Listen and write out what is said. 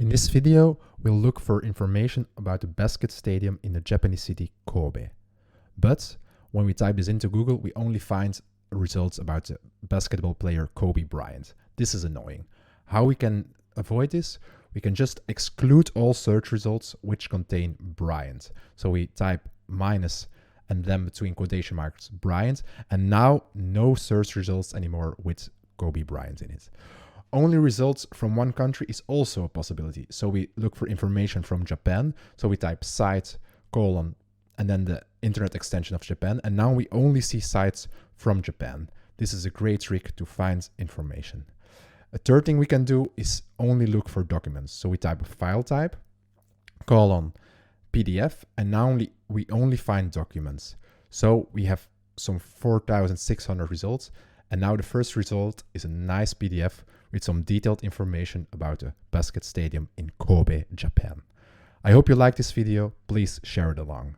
In this video, we'll look for information about the basket stadium in the Japanese city Kobe. But when we type this into Google, we only find results about the basketball player Kobe Bryant. This is annoying. How we can avoid this? We can just exclude all search results which contain Bryant. So we type minus and then between quotation marks Bryant, and now no search results anymore with Kobe Bryant in it. Only results from one country is also a possibility. So we look for information from Japan. So we type site, colon, and then the internet extension of Japan. And now we only see sites from Japan. This is a great trick to find information. A third thing we can do is only look for documents. So we type a file type, colon, PDF, and now we only find documents. So we have some 4,600 results. And now the first result is a nice PDF with some detailed information about the basket stadium in Kobe, Japan. I hope you liked this video. Please share it along.